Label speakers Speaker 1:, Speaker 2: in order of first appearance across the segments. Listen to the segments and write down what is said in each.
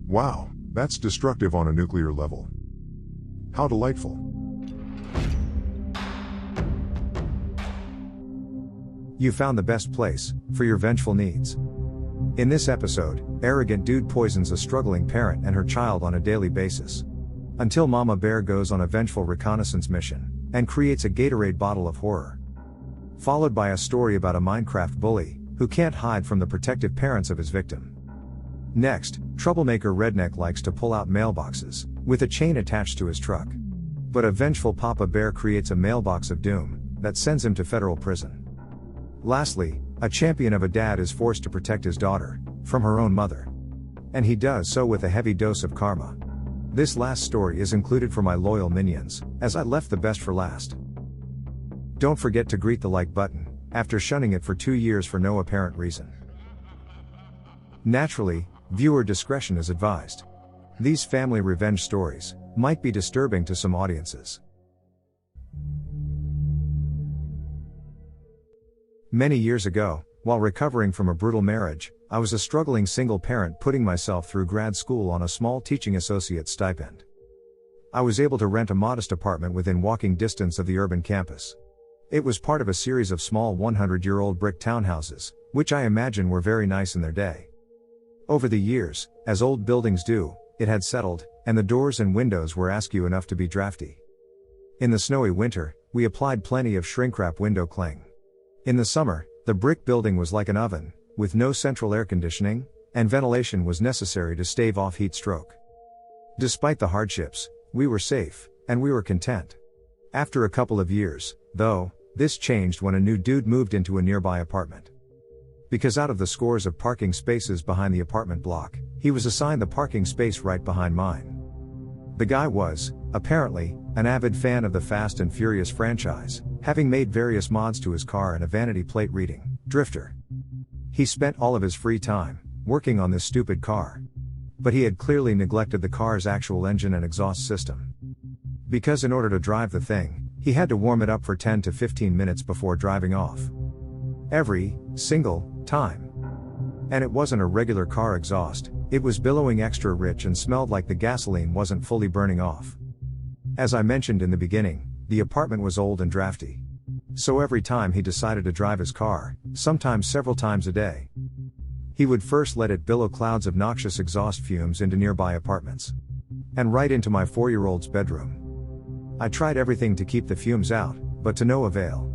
Speaker 1: Wow, that's destructive on a nuclear level. How delightful.
Speaker 2: You found the best place for your vengeful needs. In this episode, arrogant dude poisons a struggling parent and her child on a daily basis. Until Mama Bear goes on a vengeful reconnaissance mission and creates a Gatorade bottle of horror. Followed by a story about a Minecraft bully who can't hide from the protective parents of his victim. Next, troublemaker Redneck likes to pull out mailboxes with a chain attached to his truck. But a vengeful Papa Bear creates a mailbox of doom that sends him to federal prison. Lastly, a champion of a dad is forced to protect his daughter from her own mother. And he does so with a heavy dose of karma. This last story is included for my loyal minions, as I left the best for last. Don't forget to greet the like button, after shunning it for 2 years for no apparent reason. Naturally, viewer discretion is advised. These family revenge stories might be disturbing to some audiences. Many years ago, while recovering from a brutal marriage, I was a struggling single parent putting myself through grad school on a small teaching associate stipend. I was able to rent a modest apartment within walking distance of the urban campus. It was part of a series of small 100-year-old brick townhouses, which I imagine were very nice in their day. Over the years, as old buildings do, it had settled, and the doors and windows were askew enough to be drafty. In the snowy winter, we applied plenty of shrink-wrap window cling. In the summer, the brick building was like an oven, with no central air conditioning, and ventilation was necessary to stave off heat stroke. Despite the hardships, we were safe, and we were content. After a couple of years, though, this changed when a new dude moved into a nearby apartment. Because out of the scores of parking spaces behind the apartment block, he was assigned the parking space right behind mine. The guy was, apparently, an avid fan of the Fast and Furious franchise, having made various mods to his car and a vanity plate reading, Drifter. He spent all of his free time working on this stupid car. But he had clearly neglected the car's actual engine and exhaust system. Because in order to drive the thing, he had to warm it up for 10 to 15 minutes before driving off. Every single time. And it wasn't a regular car exhaust, it was billowing extra rich and smelled like the gasoline wasn't fully burning off. As I mentioned in the beginning, the apartment was old and drafty. So every time he decided to drive his car, sometimes several times a day, he would first let it billow clouds of noxious exhaust fumes into nearby apartments. And right into my 4-year-old's bedroom. I tried everything to keep the fumes out, but to no avail.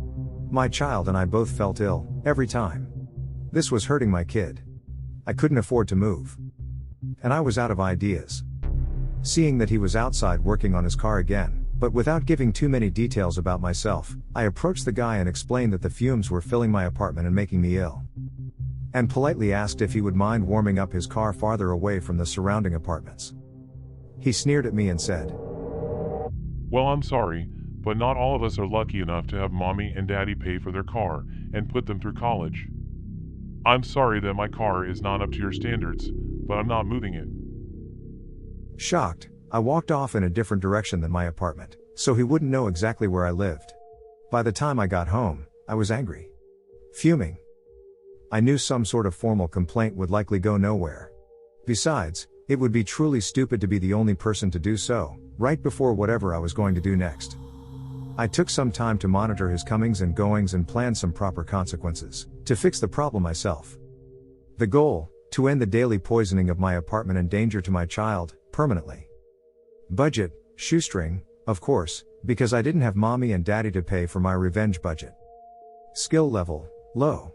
Speaker 2: My child and I both felt ill, every time. This was hurting my kid. I couldn't afford to move. And I was out of ideas. Seeing that he was outside working on his car again, but without giving too many details about myself, I approached the guy and explained that the fumes were filling my apartment and making me ill. And politely asked if he would mind warming up his car farther away from the surrounding apartments. He sneered at me and said,
Speaker 3: "Well, I'm sorry, but not all of us are lucky enough to have mommy and daddy pay for their car and put them through college. I'm sorry that my car is not up to your standards, but I'm not moving it."
Speaker 2: Shocked, I walked off in a different direction than my apartment, so he wouldn't know exactly where I lived. By the time I got home, I was angry. Fuming. I knew some sort of formal complaint would likely go nowhere. Besides, it would be truly stupid to be the only person to do so, right before whatever I was going to do next. I took some time to monitor his comings and goings and plan some proper consequences to fix the problem myself. The goal, to end the daily poisoning of my apartment and danger to my child, permanently. Budget, shoestring, of course, because I didn't have mommy and daddy to pay for my revenge budget. Skill level, low.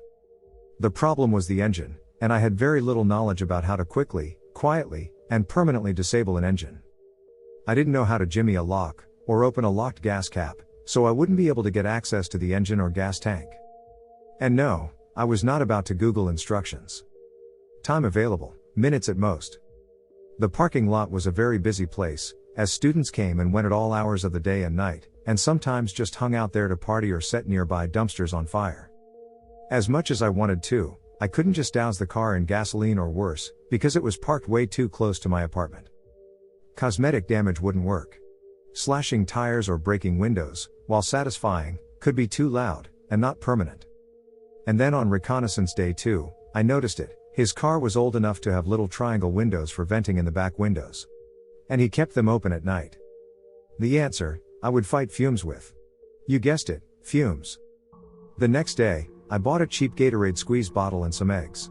Speaker 2: The problem was the engine, and I had very little knowledge about how to quickly, quietly, and permanently disable an engine. I didn't know how to jimmy a lock, or open a locked gas cap, so I wouldn't be able to get access to the engine or gas tank. And no, I was not about to Google instructions. Time available, minutes at most. The parking lot was a very busy place, as students came and went at all hours of the day and night, and sometimes just hung out there to party or set nearby dumpsters on fire. As much as I wanted to, I couldn't just douse the car in gasoline or worse, because it was parked way too close to my apartment. Cosmetic damage wouldn't work. Slashing tires or breaking windows, while satisfying, could be too loud, and not permanent. And then on reconnaissance day 2, I noticed it, His car was old enough to have little triangle windows for venting in the back windows. And he kept them open at night. The answer, I would fight fumes with. You guessed it, fumes. The next day, I bought a cheap Gatorade squeeze bottle and some eggs.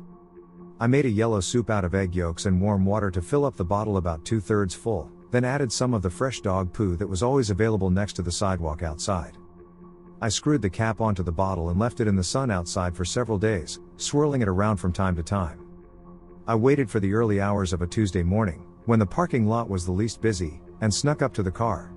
Speaker 2: I made a yellow soup out of egg yolks and warm water to fill up the bottle about 2/3 full, then added some of the fresh dog poo that was always available next to the sidewalk outside. I screwed the cap onto the bottle and left it in the sun outside for several days, swirling it around from time to time. I waited for the early hours of a Tuesday morning, when the parking lot was the least busy, and snuck up to the car.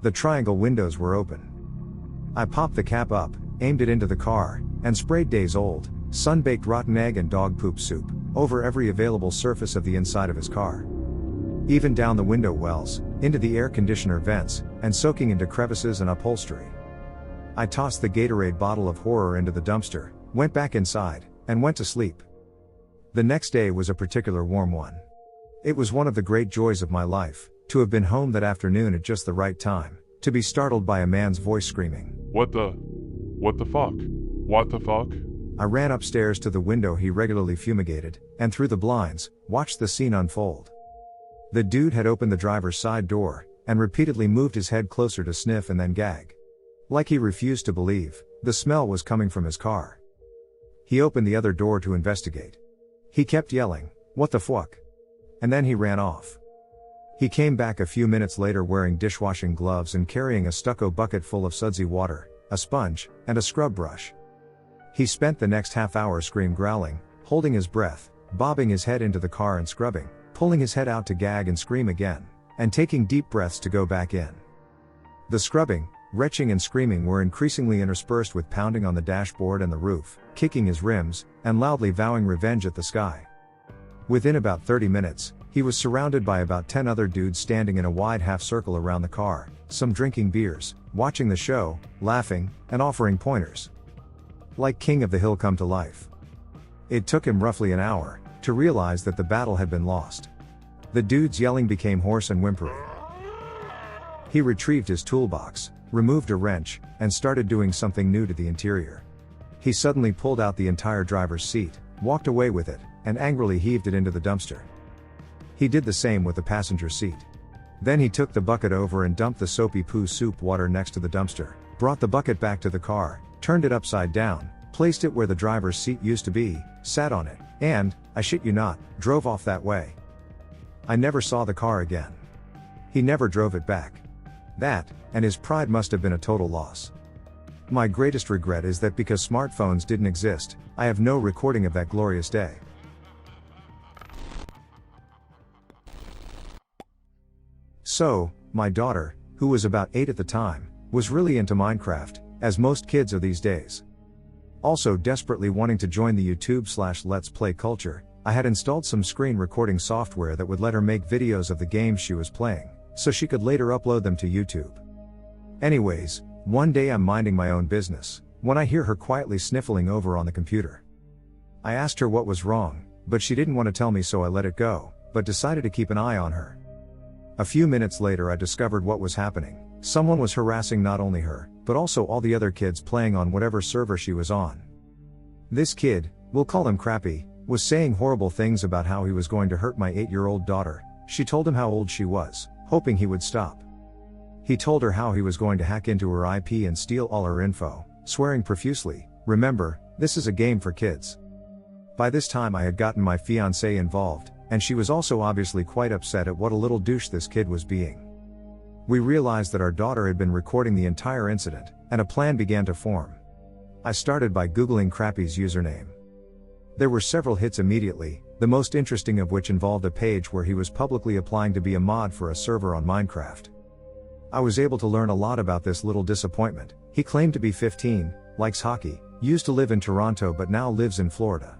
Speaker 2: The triangle windows were open. I popped the cap up, aimed it into the car, and sprayed days old, sun-baked rotten egg and dog poop soup over every available surface of the inside of his car. Even down the window wells, into the air conditioner vents, and soaking into crevices and upholstery. I tossed the Gatorade bottle of horror into the dumpster, went back inside, and went to sleep. The next day was a particular warm one. It was one of the great joys of my life, to have been home that afternoon at just the right time, to be startled by a man's voice screaming.
Speaker 3: What the fuck? What the fuck?
Speaker 2: I ran upstairs to the window he regularly fumigated, and through the blinds, watched the scene unfold. The dude had opened the driver's side door, and repeatedly moved his head closer to sniff and then gag. Like he refused to believe, the smell was coming from his car. He opened the other door to investigate. He kept yelling, "What the fuck?" And then he ran off. He came back a few minutes later wearing dishwashing gloves and carrying a stucco bucket full of sudsy water, a sponge, and a scrub brush. He spent the next half hour growling, holding his breath, bobbing his head into the car and scrubbing, pulling his head out to gag and scream again, and taking deep breaths to go back in. The scrubbing, retching and screaming were increasingly interspersed with pounding on the dashboard and the roof, kicking his rims, and loudly vowing revenge at the sky. Within about 30 minutes, he was surrounded by about 10 other dudes standing in a wide half circle around the car, some drinking beers, watching the show, laughing, and offering pointers. Like King of the Hill come to life. It took him roughly an hour to realize that the battle had been lost. The dude's yelling became hoarse and whimpering. He retrieved his toolbox, removed a wrench, and started doing something new to the interior. He suddenly pulled out the entire driver's seat, walked away with it, and angrily heaved it into the dumpster. He did the same with the passenger seat. Then he took the bucket over and dumped the soapy poo soup water next to the dumpster, brought the bucket back to the car, turned it upside down, placed it where the driver's seat used to be, sat on it, and, I shit you not, drove off that way. I never saw the car again. He never drove it back. That, and his pride must have been a total loss. My greatest regret is that because smartphones didn't exist, I have no recording of that glorious day. So, my daughter, who was about 8 at the time, was really into Minecraft, as most kids are these days. Also desperately wanting to join the YouTube/Let's Play culture, I had installed some screen recording software that would let her make videos of the games she was playing, so she could later upload them to YouTube. Anyways, one day I'm minding my own business, when I hear her quietly sniffling over on the computer. I asked her what was wrong, but she didn't want to tell me, so I let it go, but decided to keep an eye on her. A few minutes later I discovered what was happening. Someone was harassing not only her, but also all the other kids playing on whatever server she was on. This kid, we'll call him Crappy, was saying horrible things about how he was going to hurt my 8-year-old daughter. She told him how old she was, hoping he would stop. He told her how he was going to hack into her IP and steal all her info, swearing profusely. Remember, this is a game for kids. By this time I had gotten my fiancée involved, and she was also obviously quite upset at what a little douche this kid was being. We realized that our daughter had been recording the entire incident, and a plan began to form. I started by Googling Crappy's username. There were several hits immediately, the most interesting of which involved a page where he was publicly applying to be a mod for a server on Minecraft. I was able to learn a lot about this little disappointment. He claimed to be 15, likes hockey, used to live in Toronto but now lives in Florida.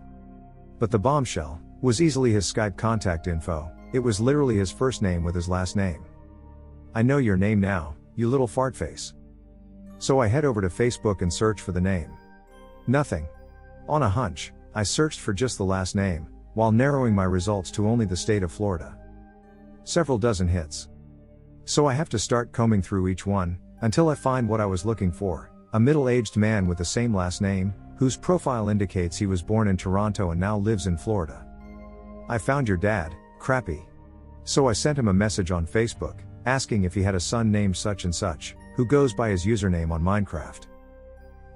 Speaker 2: But the bombshell was easily his Skype contact info. It was literally his first name with his last name. I know your name now, you little fartface. So I head over to Facebook and search for the name. Nothing. On a hunch, I searched for just the last name, while narrowing my results to only the state of Florida. Several dozen hits. So I have to start combing through each one, until I find what I was looking for, a middle-aged man with the same last name, whose profile indicates he was born in Toronto and now lives in Florida. I found your dad, Crappy. So I sent him a message on Facebook, asking if he had a son named such and such, who goes by his username on Minecraft.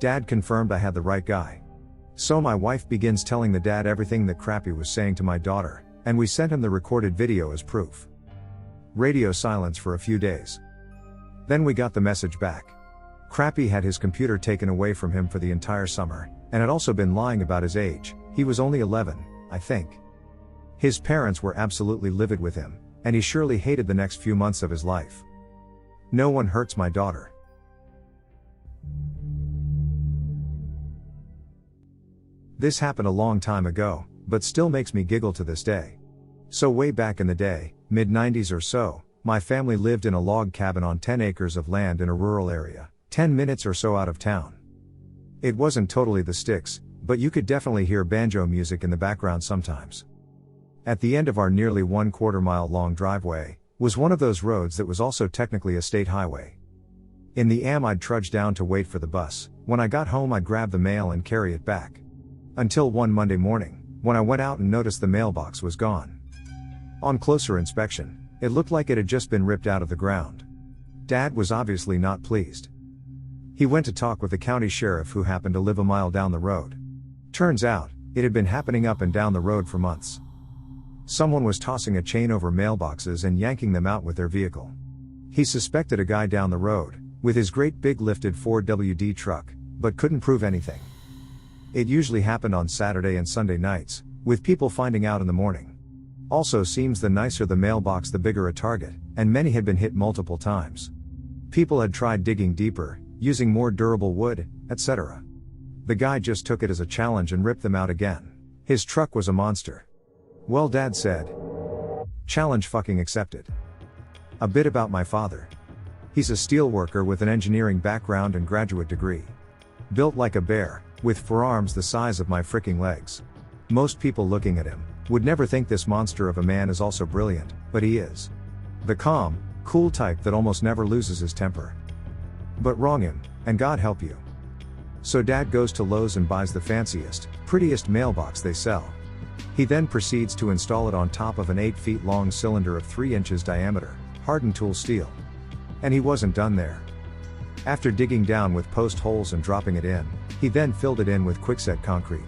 Speaker 2: Dad confirmed I had the right guy. So my wife begins telling the dad everything that Crappy was saying to my daughter, and we sent him the recorded video as proof. Radio silence for a few days. Then we got the message back. Crappy had his computer taken away from him for the entire summer, and had also been lying about his age. He was only 11, I think. His parents were absolutely livid with him, and he surely hated the next few months of his life. No one hurts my daughter. This happened a long time ago, but still makes me giggle to this day. So way back in the day, mid-90s or so, my family lived in a log cabin on 10 acres of land in a rural area, 10 minutes or so out of town. It wasn't totally the sticks, but you could definitely hear banjo music in the background sometimes. At the end of our nearly 1/4 mile long driveway, was one of those roads that was also technically a state highway. In the I'd trudge down to wait for the bus. When I got home I'd grab the mail and carry it back. Until one Monday morning, when I went out and noticed the mailbox was gone. On closer inspection, it looked like it had just been ripped out of the ground. Dad was obviously not pleased. He went to talk with the county sheriff, who happened to live a mile down the road. Turns out, it had been happening up and down the road for months. Someone was tossing a chain over mailboxes and yanking them out with their vehicle. He suspected a guy down the road, with his great big lifted 4WD truck, but couldn't prove anything. It usually happened on Saturday and Sunday nights, with people finding out in the morning. Also seems the nicer the mailbox the bigger a target, and many had been hit multiple times. People had tried digging deeper, using more durable wood, etc. The guy just took it as a challenge and ripped them out again. His truck was a monster. Well, Dad said, challenge fucking accepted. A bit about my father. He's a steel worker with an engineering background and graduate degree. Built like a bear, with forearms the size of my fricking legs. Most people looking at him would never think this monster of a man is also brilliant, but he is. The calm, cool type that almost never loses his temper. But wrong him, and God help you. So Dad goes to Lowe's and buys the fanciest, prettiest mailbox they sell. He then proceeds to install it on top of an 8 feet long cylinder of 3 inches diameter, hardened tool steel. And he wasn't done there. After digging down with post holes and dropping it in, he then filled it in with quickset concrete.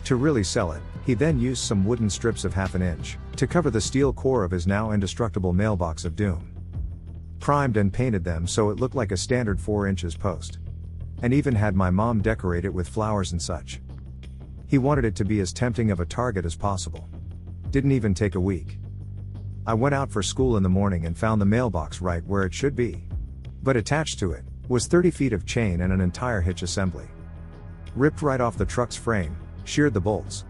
Speaker 2: To really sell it, he then used some wooden strips of 1/2 inch to cover the steel core of his now indestructible Mailbox of Doom. Primed and painted them so it looked like a standard 4 inches post. And even had my mom decorate it with flowers and such. He wanted it to be as tempting of a target as possible. Didn't even take a week. I went out for school in the morning and found the mailbox right where it should be. But attached to it was 30 feet of chain and an entire hitch assembly. Ripped right off the truck's frame, sheared the bolts.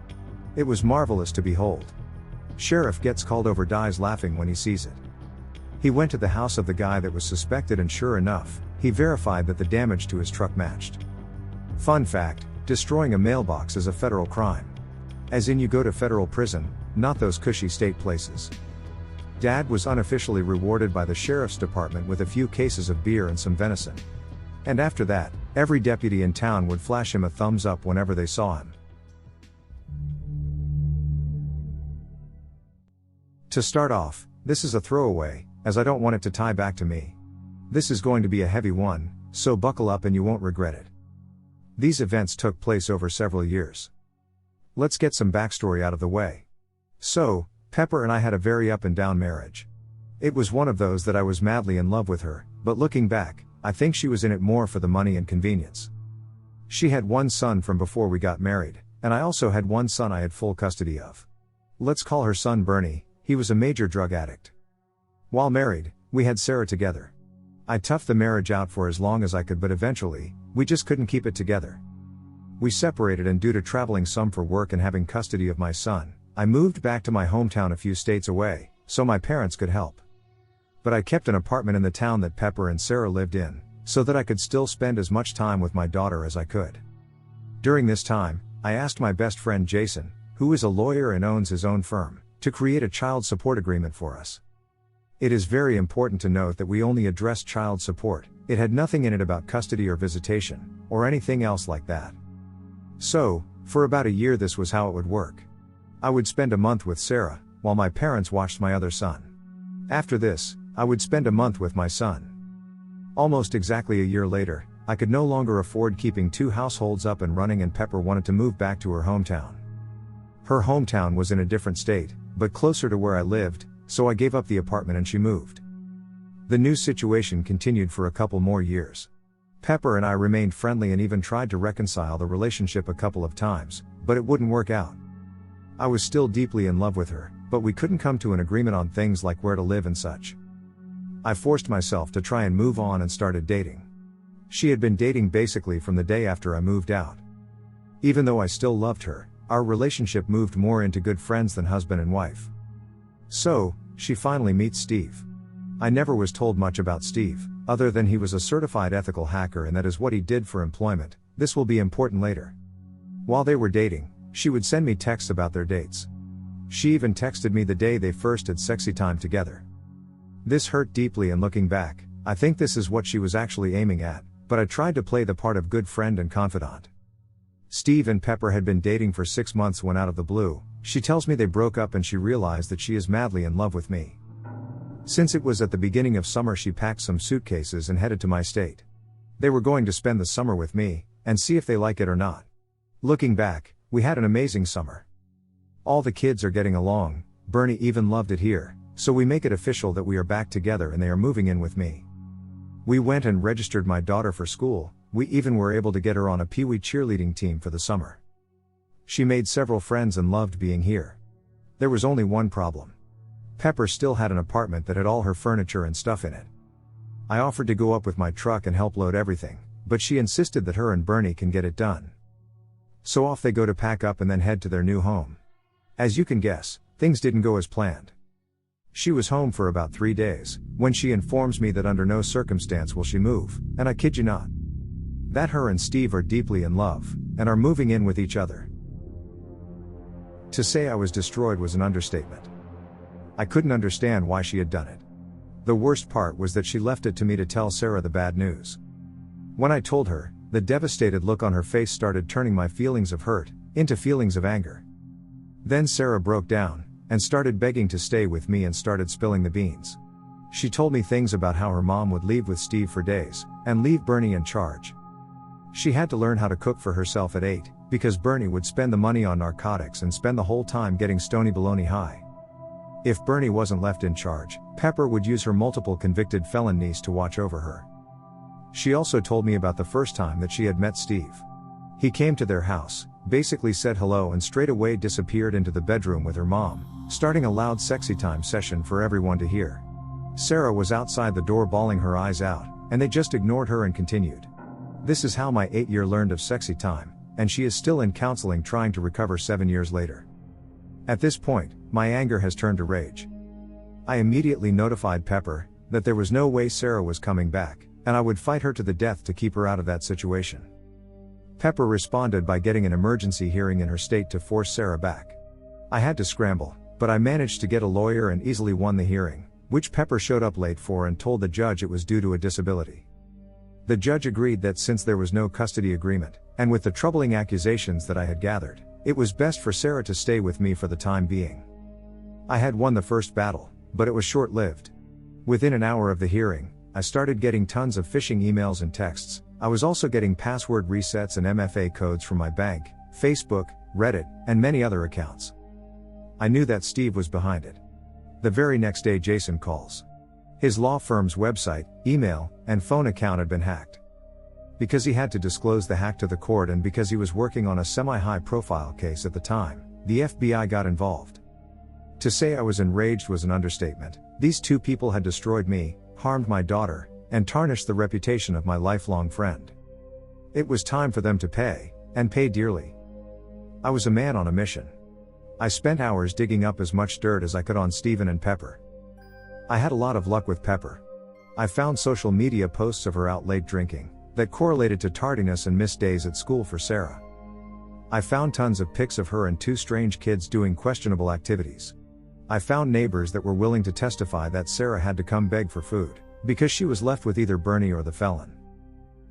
Speaker 2: It was marvelous to behold. Sheriff gets called over, dies laughing when he sees it. He went to the house of the guy that was suspected, and sure enough, he verified that the damage to his truck matched. Fun fact, destroying a mailbox is a federal crime. As in, you go to federal prison, not those cushy state places. Dad was unofficially rewarded by the sheriff's department with a few cases of beer and some venison. And after that, every deputy in town would flash him a thumbs up whenever they saw him. To start off, this is a throwaway, as I don't want it to tie back to me. This is going to be a heavy one, so buckle up and you won't regret it. These events took place over several years. Let's get some backstory out of the way. So, Pepper and I had a very up and down marriage. It was one of those that I was madly in love with her, but looking back, I think she was in it more for the money and convenience. She had one son from before we got married, and I also had one son I had full custody of. Let's call her son Bernie. He was a major drug addict. While married, we had Sarah together. I toughed the marriage out for as long as I could, but eventually, we just couldn't keep it together. We separated, and due to traveling some for work and having custody of my son, I moved back to my hometown a few states away, so my parents could help. But I kept an apartment in the town that Pepper and Sarah lived in, so that I could still spend as much time with my daughter as I could. During this time, I asked my best friend Jason, who is a lawyer and owns his own firm, to create a child support agreement for us. It is very important to note that we only addressed child support. It had nothing in it about custody or visitation, or anything else like that. So, for about a year this was how it would work. I would spend a month with Sarah, while my parents watched my other son. After this, I would spend a month with my son. Almost exactly a year later, I could no longer afford keeping two households up and running, and Pepper wanted to move back to her hometown. Her hometown was in a different state, but closer to where I lived, so I gave up the apartment and she moved. The new situation continued for a couple more years. Pepper and I remained friendly and even tried to reconcile the relationship a couple of times, but it wouldn't work out. I was still deeply in love with her, but we couldn't come to an agreement on things like where to live and such. I forced myself to try and move on and started dating. She had been dating basically from the day after I moved out. Even though I still loved her, our relationship moved more into good friends than husband and wife. So, she finally meets Steve. I never was told much about Steve, other than he was a certified ethical hacker and that is what he did for employment. This will be important later. While they were dating, she would send me texts about their dates. She even texted me the day they first had sexy time together. This hurt deeply, and looking back, I think this is what she was actually aiming at, but I tried to play the part of good friend and confidant. Steve and Pepper had been dating for 6 months when out of the blue, she tells me they broke up and she realized that she is madly in love with me. Since it was at the beginning of summer, she packed some suitcases and headed to my state. They were going to spend the summer with me, and see if they like it or not. Looking back, we had an amazing summer. All the kids are getting along, Bernie even loved it here, so we make it official that we are back together and they are moving in with me. We went and registered my daughter for school, we even were able to get her on a Pee Wee cheerleading team for the summer. She made several friends and loved being here. There was only one problem. Pepper still had an apartment that had all her furniture and stuff in it. I offered to go up with my truck and help load everything, but she insisted that her and Bernie can get it done. So off they go to pack up and then head to their new home. As you can guess, things didn't go as planned. She was home for about 3 days, when she informs me that under no circumstance will she move, and I kid you not. That her and Steve are deeply in love, and are moving in with each other. To say I was destroyed was an understatement. I couldn't understand why she had done it. The worst part was that she left it to me to tell Sarah the bad news. When I told her, the devastated look on her face started turning my feelings of hurt into feelings of anger. Then Sarah broke down and started begging to stay with me and started spilling the beans. She told me things about how her mom would leave with Steve for days and leave Bernie in charge. She had to learn how to cook for herself at 8 because Bernie would spend the money on narcotics and spend the whole time getting stony baloney high. If Bernie wasn't left in charge, Pepper would use her multiple convicted felon niece to watch over her. She also told me about the first time that she had met Steve. He came to their house, basically said hello and straight away disappeared into the bedroom with her mom, starting a loud sexy time session for everyone to hear. Sarah was outside the door bawling her eyes out, and they just ignored her and continued. This is how my 8-year learned of sexy time, and she is still in counseling trying to recover 7 years later. At this point, my anger has turned to rage. I immediately notified Pepper that there was no way Sarah was coming back, and I would fight her to the death to keep her out of that situation. Pepper responded by getting an emergency hearing in her state to force Sarah back. I had to scramble, but I managed to get a lawyer and easily won the hearing, which Pepper showed up late for and told the judge it was due to a disability. The judge agreed that since there was no custody agreement, and with the troubling accusations that I had gathered, it was best for Sarah to stay with me for the time being. I had won the first battle, but it was short-lived. Within an hour of the hearing, I started getting tons of phishing emails and texts. I was also getting password resets and MFA codes from my bank, Facebook, Reddit, and many other accounts. I knew that Steve was behind it. The very next day Jason calls. His law firm's website, email, and phone account had been hacked. Because he had to disclose the hack to the court and because he was working on a semi-high profile case at the time, the FBI got involved. To say I was enraged was an understatement. These two people had destroyed me, harmed my daughter, and tarnished the reputation of my lifelong friend. It was time for them to pay, and pay dearly. I was a man on a mission. I spent hours digging up as much dirt as I could on Steven and Pepper. I had a lot of luck with Pepper. I found social media posts of her out late drinking, that correlated to tardiness and missed days at school for Sarah. I found tons of pics of her and two strange kids doing questionable activities. I found neighbors that were willing to testify that Sarah had to come beg for food, because she was left with either Bernie or the felon.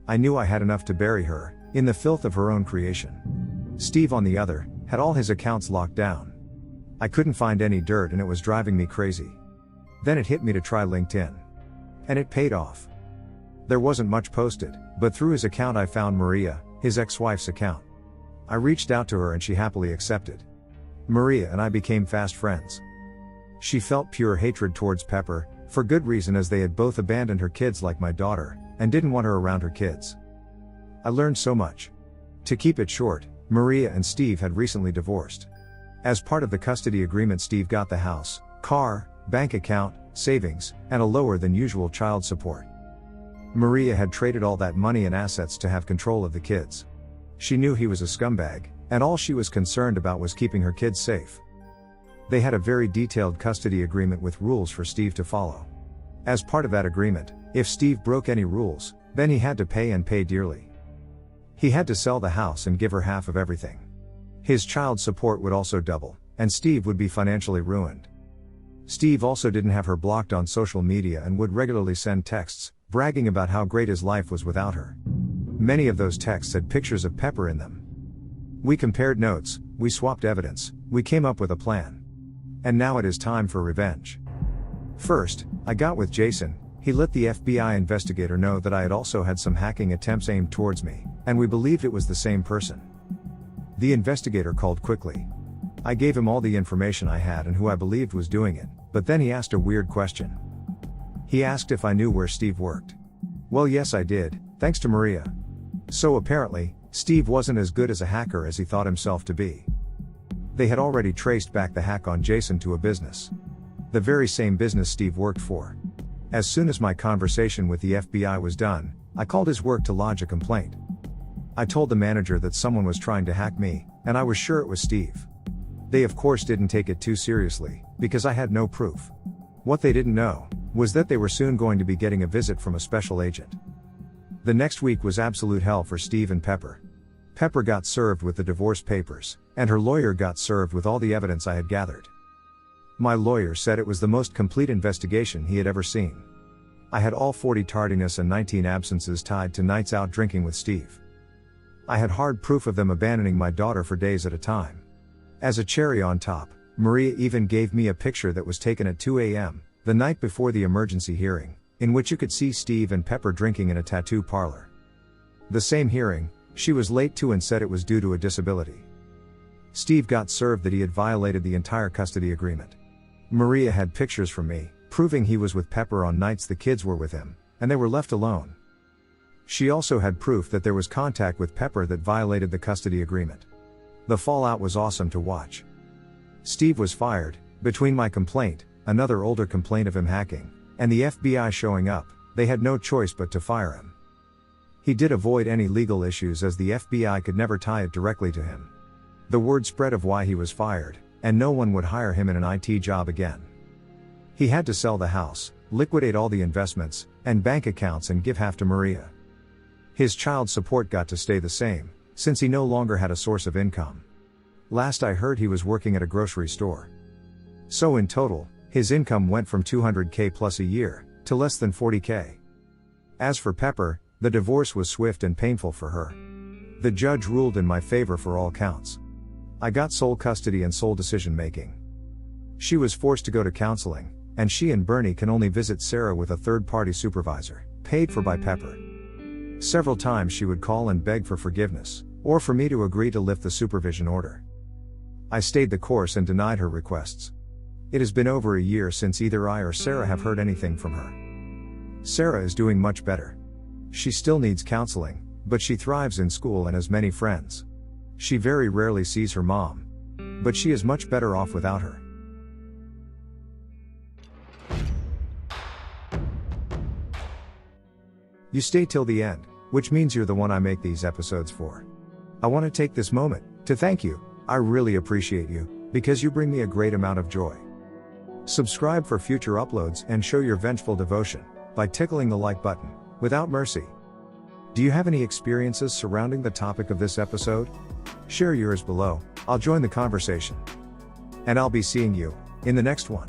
Speaker 2: I knew I had enough to bury her, in the filth of her own creation. Steve, on the other, had all his accounts locked down. I couldn't find any dirt and it was driving me crazy. Then it hit me to try LinkedIn. And it paid off. There wasn't much posted, but through his account I found Maria, his ex-wife's account. I reached out to her and she happily accepted. Maria and I became fast friends. She felt pure hatred towards Pepper, for good reason, as they had both abandoned her kids like my daughter, and didn't want her around her kids. I learned so much. To keep it short, Maria and Steve had recently divorced. As part of the custody agreement, Steve got the house, car, bank account, savings, and a lower than usual child support. Maria had traded all that money and assets to have control of the kids. She knew he was a scumbag, and all she was concerned about was keeping her kids safe. They had a very detailed custody agreement with rules for Steve to follow. As part of that agreement, if Steve broke any rules, then he had to pay, and pay dearly. He had to sell the house and give her half of everything. His child support would also double, and Steve would be financially ruined. Steve also didn't have her blocked on social media and would regularly send texts, bragging about how great his life was without her. Many of those texts had pictures of Pepper in them. We compared notes, we swapped evidence, we came up with a plan. And now it is time for revenge. First, I got with Jason. He let the FBI investigator know that I had also had some hacking attempts aimed towards me, and we believed it was the same person. The investigator called quickly. I gave him all the information I had and who I believed was doing it, but then he asked a weird question. He asked if I knew where Steve worked. Well, yes, I did, thanks to Maria. So apparently, Steve wasn't as good as a hacker as he thought himself to be. They had already traced back the hack on Jason to a business. The very same business Steve worked for. As soon as my conversation with the FBI was done, I called his work to lodge a complaint. I told the manager that someone was trying to hack me, and I was sure it was Steve. They of course didn't take it too seriously, because I had no proof. What they didn't know was that they were soon going to be getting a visit from a special agent. The next week was absolute hell for Steve and Pepper. Pepper got served with the divorce papers, and her lawyer got served with all the evidence I had gathered. My lawyer said it was the most complete investigation he had ever seen. I had all 40 tardiness and 19 absences tied to nights out drinking with Steve. I had hard proof of them abandoning my daughter for days at a time. As a cherry on top, Maria even gave me a picture that was taken at 2 a.m., the night before the emergency hearing, in which you could see Steve and Pepper drinking in a tattoo parlor. The same hearing, she was late to and said it was due to a disability. Steve got served that he had violated the entire custody agreement. Maria had pictures from me, proving he was with Pepper on nights the kids were with him, and they were left alone. She also had proof that there was contact with Pepper that violated the custody agreement. The fallout was awesome to watch. Steve was fired. Between my complaint, another older complaint of him hacking, and the FBI showing up, they had no choice but to fire him. He did avoid any legal issues as the FBI could never tie it directly to him. The word spread of why he was fired, and no one would hire him in an IT job again. He had to sell the house, liquidate all the investments and bank accounts, and give half to Maria. His child support got to stay the same, since he no longer had a source of income. Last I heard, he was working at a grocery store. So in total, his income went from $200K plus a year to less than $40K. As for Pepper, the divorce was swift and painful for her. The judge ruled in my favor for all counts. I got sole custody and sole decision making. She was forced to go to counseling, and she and Bernie can only visit Sarah with a third-party supervisor, paid for by Pepper. Several times she would call and beg for forgiveness, or for me to agree to lift the supervision order. I stayed the course and denied her requests. It has been over a year since either I or Sarah have heard anything from her. Sarah is doing much better. She still needs counseling, but she thrives in school and has many friends. She very rarely sees her mom, but she is much better off without her. You stay till the end, which means you're the one I make these episodes for. I want to take this moment to thank you. I really appreciate you, because you bring me a great amount of joy. Subscribe for future uploads and show your vengeful devotion by tickling the like button, without mercy. Do you have any experiences surrounding the topic of this episode? Share yours below. I'll join the conversation. And I'll be seeing you in the next one.